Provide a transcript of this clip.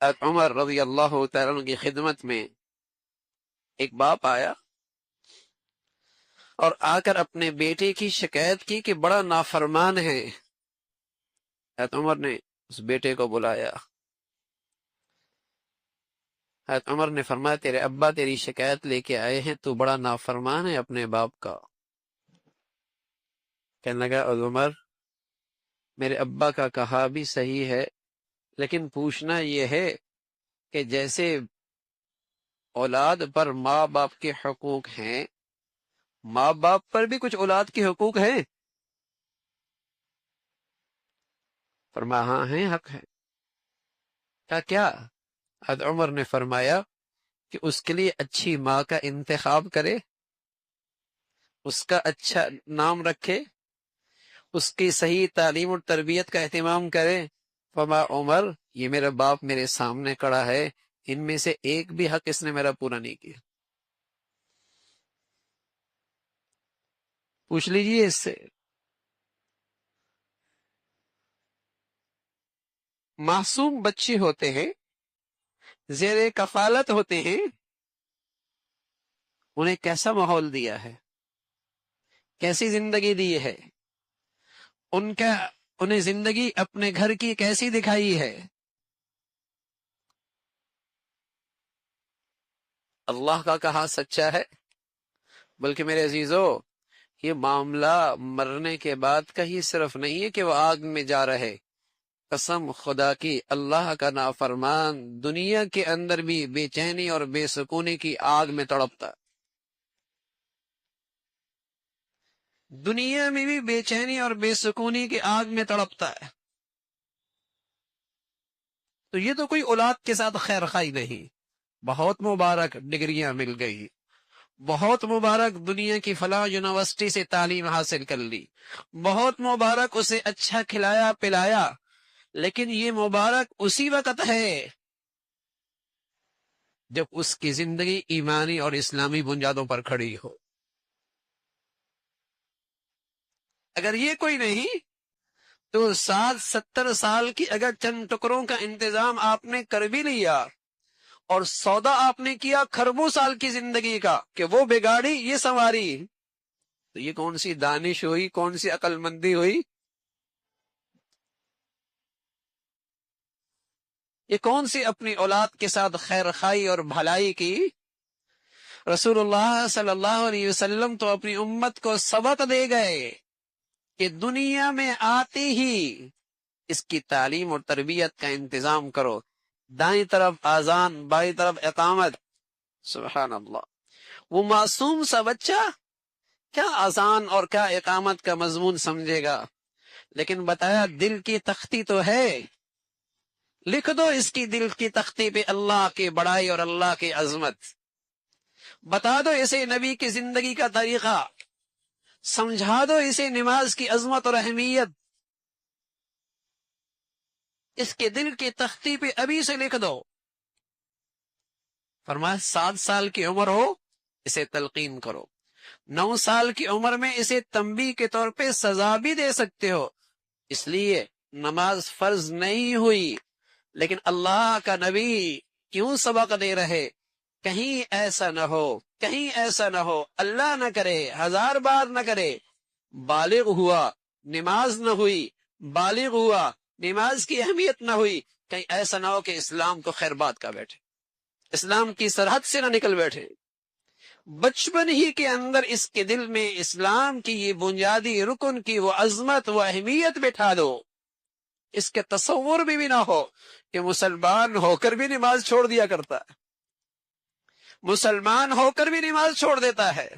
حضرت عمر رضی اللہ تعالیٰ عنہ کی خدمت میں ایک باپ آیا اور آ کر اپنے بیٹے کی شکایت کی کہ بڑا نافرمان ہے۔ حضرت عمر نے اس بیٹے کو بلایا۔ حضرت عمر نے فرمایا تیرے ابا تیری شکایت لے کے آئے ہیں، تو بڑا نافرمان ہے اپنے باپ کا۔ کہنے لگا عمر میرے ابا کا کہا بھی صحیح ہے، لیکن پوچھنا یہ ہے کہ جیسے اولاد پر ماں باپ کے حقوق ہیں، ماں باپ پر بھی کچھ اولاد کے حقوق ہیں؟ فرمایا ہاں ہیں، حق ہے۔ کیا؟ حضرت عمر نے فرمایا کہ اس کے لیے اچھی ماں کا انتخاب کرے، اس کا اچھا نام رکھے، اس کی صحیح تعلیم اور تربیت کا اہتمام کرے۔ فرمایا عمر یہ میرا باپ میرے سامنے کھڑا ہے، ان میں سے ایک بھی حق اس نے میرا پورا نہیں کیا۔ پوچھ لیجئے اس سے۔ معصوم بچے ہوتے ہیں، زیر کفالت ہوتے ہیں، انہیں کیسا ماحول دیا ہے، کیسی زندگی دی ہے، انہیں زندگی اپنے گھر کی کیسی دکھائی ہے۔ اللہ کا کہا سچا ہے، بلکہ میرے عزیزو یہ معاملہ مرنے کے بعد کا ہی صرف نہیں ہے کہ وہ آگ میں جا رہے۔ قسم خدا کی اللہ کا نافرمان دنیا کے اندر بھی بے چینی اور بے سکونی کی آگ میں تڑپتا، دنیا میں بھی بے چینی اور بے سکونی کی آگ میں تڑپتا ہے۔ تو یہ تو کوئی اولاد کے ساتھ خیر خائی نہیں۔ بہت مبارک ڈگریاں مل گئی، بہت مبارک دنیا کی فلاں یونیورسٹی سے تعلیم حاصل کر لی، بہت مبارک اسے اچھا کھلایا پلایا، لیکن یہ مبارک اسی وقت ہے جب اس کی زندگی ایمانی اور اسلامی بنیادوں پر کھڑی ہو۔ اگر یہ کوئی نہیں تو 60-70 سال کی اگر چند ٹکڑوں کا انتظام آپ نے کر بھی لیا اور سودا آپ نے کیا کھربوں سال کی زندگی کا کہ وہ بگاڑی یہ سنواری، تو یہ کون سی دانش ہوئی، کون سی عقل مندی ہوئی، یہ کون سی اپنی اولاد کے ساتھ خیر خائی اور بھلائی کی۔ رسول اللہ صلی اللہ علیہ وسلم تو اپنی امت کو سبق دے گئے کہ دنیا میں آتے ہی اس کی تعلیم اور تربیت کا انتظام کرو۔ دائیں طرف آذان، بائیں طرف اقامت۔ سبحان اللہ، وہ معصوم سا بچہ کیا آذان اور کیا اقامت کا مضمون سمجھے گا، لیکن بتایا دل کی تختی تو ہے، لکھ دو اس کی دل کی تختی پہ اللہ کی بڑائی اور اللہ کی عظمت، بتا دو اسے نبی کی زندگی کا طریقہ، سمجھا دو اسے نماز کی عظمت اور اہمیت، اس کے دل کی تختی پہ ابھی سے لکھ دو۔ فرمایا 7 سال کی عمر ہو اسے تلقین کرو، 9 سال کی عمر میں اسے تنبیہ کے طور پہ سزا بھی دے سکتے ہو، اس لیے نماز فرض نہیں ہوئی، لیکن اللہ کا نبی کیوں سبق دے رہے، کہیں ایسا نہ ہو، کہیں ایسا نہ ہو، اللہ نہ کرے، 1000 بار نہ کرے، بالغ ہوا نماز نہ ہوئی، بالغ ہوا نماز کی اہمیت نہ ہوئی، کہیں ایسا نہ ہو کہ اسلام کو خیر بات کا بیٹھے، اسلام کی سرحد سے نہ نکل بیٹھے۔ بچپن ہی کے اندر اس کے دل میں اسلام کی یہ بنیادی رکن کی وہ عظمت و اہمیت بٹھا دو، اس کے تصور بھی نہ ہو کہ مسلمان ہو کر بھی نماز چھوڑ دیا کرتا ہے، مسلمان ہو کر بھی نماز چھوڑ دیتا ہے۔